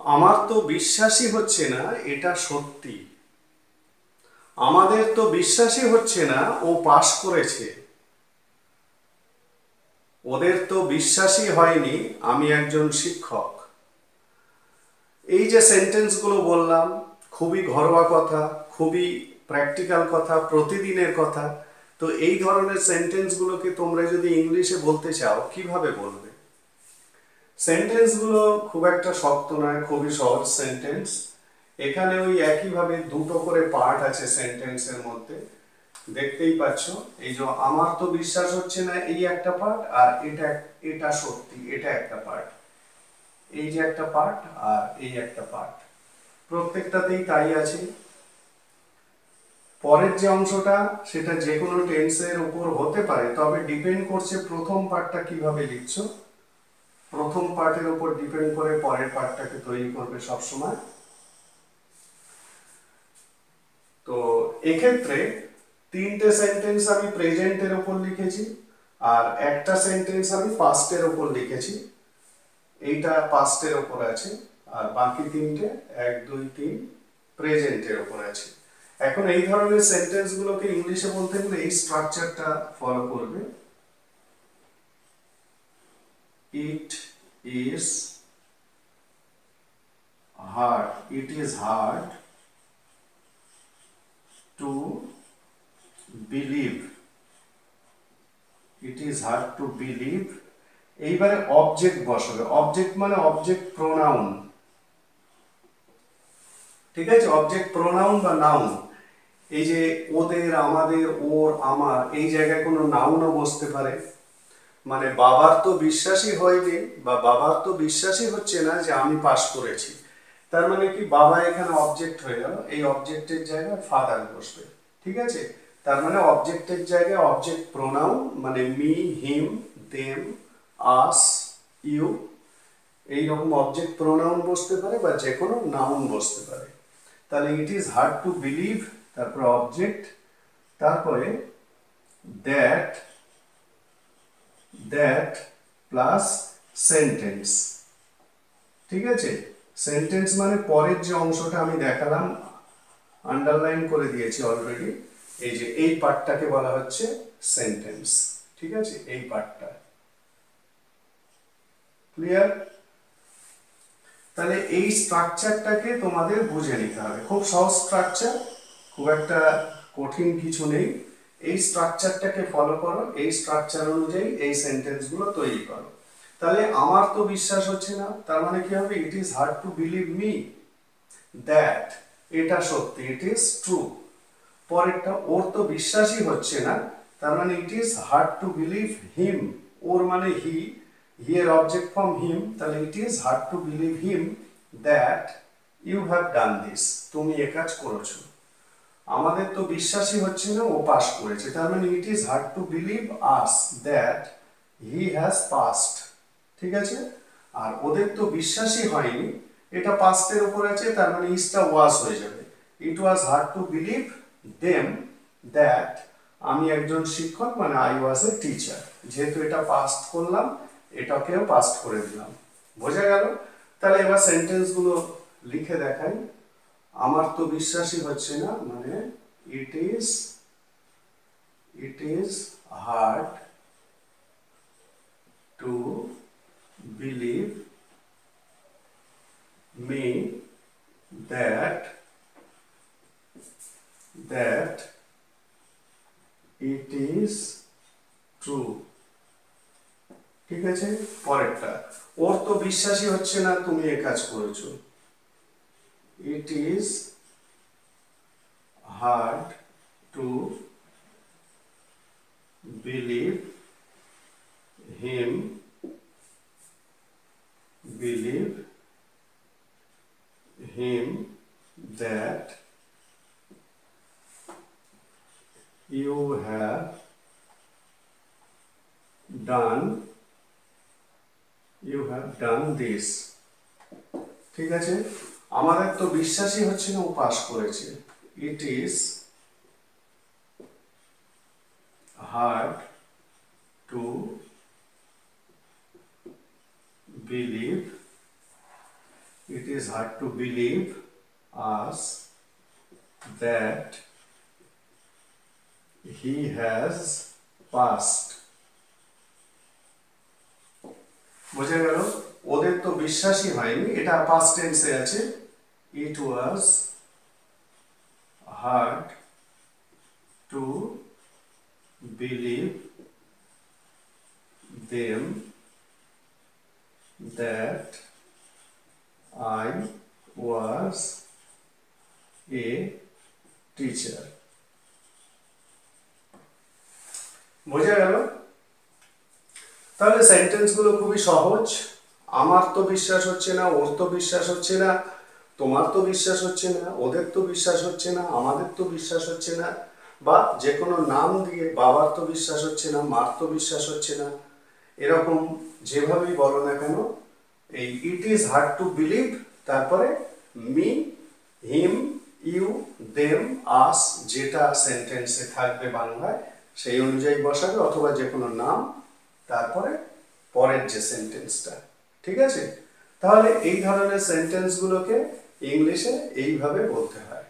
আমার তো বিশ্বাসই হচ্ছে না এটা সত্যি। আমাদের তো বিশ্বাসই হচ্ছে না ও পাশ করেছে। ওদের তো বিশ্বাসই হয়নি আমি একজন শিক্ষক। এই যে সেন্টেন্সগুলো বললাম, খুবই ঘরোয়া কথা, খুবই প্র্যাকটিক্যাল কথা, প্রতিদিনের কথা। তো এই ধরনের সেন্টেন্সগুলোকে তোমরা যদি ইংলিশে বলতে চাও কিভাবে বলবে? সেন্টেন্সগুলো খুব একটা শক্ত নয়, খুবই সহজ সেন্টেন্স। এখানে ওই একইভাবে দুটো করে পার্ট আছে সেন্টেন্সের মধ্যে, দেখতেই পাচ্ছ। এই যে আমার তো বিশ্বাস হচ্ছে না এই একটা পার্ট, আর এটা এটা সত্যি এটা একটা পার্ট। এই যে একটা পার্ট আর এই একটা পার্ট, প্রত্যেকটাতেই তাই আছে। পরের যে অংশটা সেটা যে কোনো টেন্সের উপর হতে পারে, তবে ডিপেন্ড করছে প্রথম পার্টটা কিভাবে লিখছো। প্রথম পার্টের উপর ডিপেন্ড করে পরের পার্টটাকে তৈরি করবে সবসময়। তো এক্ষেত্রে তিনটে সেন্টেন্স আমি প্রেজেন্টের উপর লিখেছি, আর একটা সেন্টেন্স আমি পাস্টের উপর লিখেছি। এইটা পাস্টের উপর আছে, আর বাকি তিনটে 1 2 3 প্রেজেন্টের উপর আছে। এখন এই ধরনের সেন্টেন্সগুলোকে ইংলিশে বলতে গেলে এই স্ট্রাকচারটা ফলো করবে। ইট is hard, it is hard to believe, it is hard to believe. এইবারে অবজেক্ট বসাবে। অবজেক্ট মানে অবজেক্ট প্রোনাউন, ঠিক আছে? অবজেক্ট প্রোনাউন বা নাউন। এই যে ওদের, আমাদের, ওর, আমার, এই জায়গায় কোনো নাউনও বসতে পারে। মানে বাবার তো বিশ্বাসই হয়নি বা বাবার তো বিশ্বাসই হচ্ছে না যে আমি পাস করেছি, তার মানে কি বাবা এখানে অবজেক্ট হয়ে গেল। এই অবজেক্টের জায়গায় ফাদার বসবে, ঠিক আছে? তার মানে অবজেক্টের জায়গায় অবজেক্ট প্রোনাউন, মানে me, him, them, us, you, এইরকম অবজেক্ট প্রোনাউন বসতে পারে বা যে কোনো নাউন বসতে পারে। তাহলে it is hard to believe, তারপরে অবজেক্ট, তারপরে দ্যাট, দ্যাট প্লাস সেন্টেন্স, ঠিক আছে? সেন্টেন্স মানে পরের যে অংশটা আমি দেখালাম, আন্ডারলাইন করে দিয়েছি অলরেডি। এই যে এই পার্টটাকে বলা হচ্ছে সেন্টেন্স, ঠিক আছে? এই পার্টটা ক্লিয়ার? তাহলে এই স্ট্রাকচারটাকে তোমাদের বুঝে নিতে হবে। খুব সহজ স্ট্রাকচার, খুব একটা কঠিন কিছু নেই। এই স্ট্রাকচারটাকে ফলো করো, এই স্ট্রাকচার অনুযায়ী এই সেন্টেন্সগুলো তৈরি করো। তাহলে আমার তো বিশ্বাস হচ্ছে না, তার মানে কি হবে? ইট is hard to believe me that, এটা সত্যি, ইট ইজ ট্রু। পরেরটা ওর তো বিশ্বাসই হচ্ছে না, তার মানে it is hard to believe him, ওর মানে হি, হি এর অবজেক্ট ফর্ম হিম, তাহলে it is hard to believe him that you have done this, তুমি এ কাজ করেছো। আমাদের তো বিশ্বাসই হচ্ছে না ও পাস করেছে, তার মানে it is hard to believe us that he has passed, ঠিক আছে? আর ওদের তো বিশ্বাসই হয়নি, এটা পাস্টের উপর আছে, তার মানে ইজটা ওয়াজ হয়ে যাবে। It was hard to believe them that, আমি একজন শিক্ষক মানে আই ওয়াজ এ টিচার। যেহেতু এটা পাস্ট করলাম, এটাকেও পাস্ট করে দিলাম। বোঝা গেল? তাহলে এবার সেন্টেন্সগুলো লিখে দেখাই। আমার তো বিশ্বাসই হচ্ছে না, মানে it is hard to believe me that that it is true, ঠিক আছে? পরেরটা, ওর তো বিশ্বাসই হচ্ছে না তুমি এ কাজ করেছো। ইট is hard to believe him, believe him that you have done this, ঠিক আছে? আমাদের তো বিশ্বাসই হচ্ছে না ও পাস করেছে। ইট is hard to believe It is hard to believe us that he has passed. বোঝা গেল? ওদের তো বিশ্বাসই হয়নি, এটা পাস্ট টেন্সে আছে। It was hard to believe them that I was a teacher. বোঝা গেল? তাহলে সেন্টেন্সগুলো খুবই সহজ। আমার তো বিশ্বাস হচ্ছে না, ওর তো বিশ্বাস হচ্ছে না, তোমার তো বিশ্বাস হচ্ছে না, ওদের তো বিশ্বাস হচ্ছে না, আমাদের তো বিশ্বাস হচ্ছে না, বা যে কোনো নাম দিয়ে বাবার তো বিশ্বাস হচ্ছে না, মার তো বিশ্বাস হচ্ছে না, এরকম যেভাবেই বলো না কেন, এই ইট ইজ হার্ড টু বিলিভ, তারপরে মি, হিম, ইউ, দেম, আস, যেটা সেন্টেন্সে থাকবে বাংলায় সেই অনুযায়ী বসাবে, অথবা যে কোনো নাম, তারপরে পরের যে সেন্টেন্সটা। ঠিক আছে? তাহলে এই ধরনের সেন্টেন্সগুলোকে ইংলিশে এইভাবে বলতে হয়।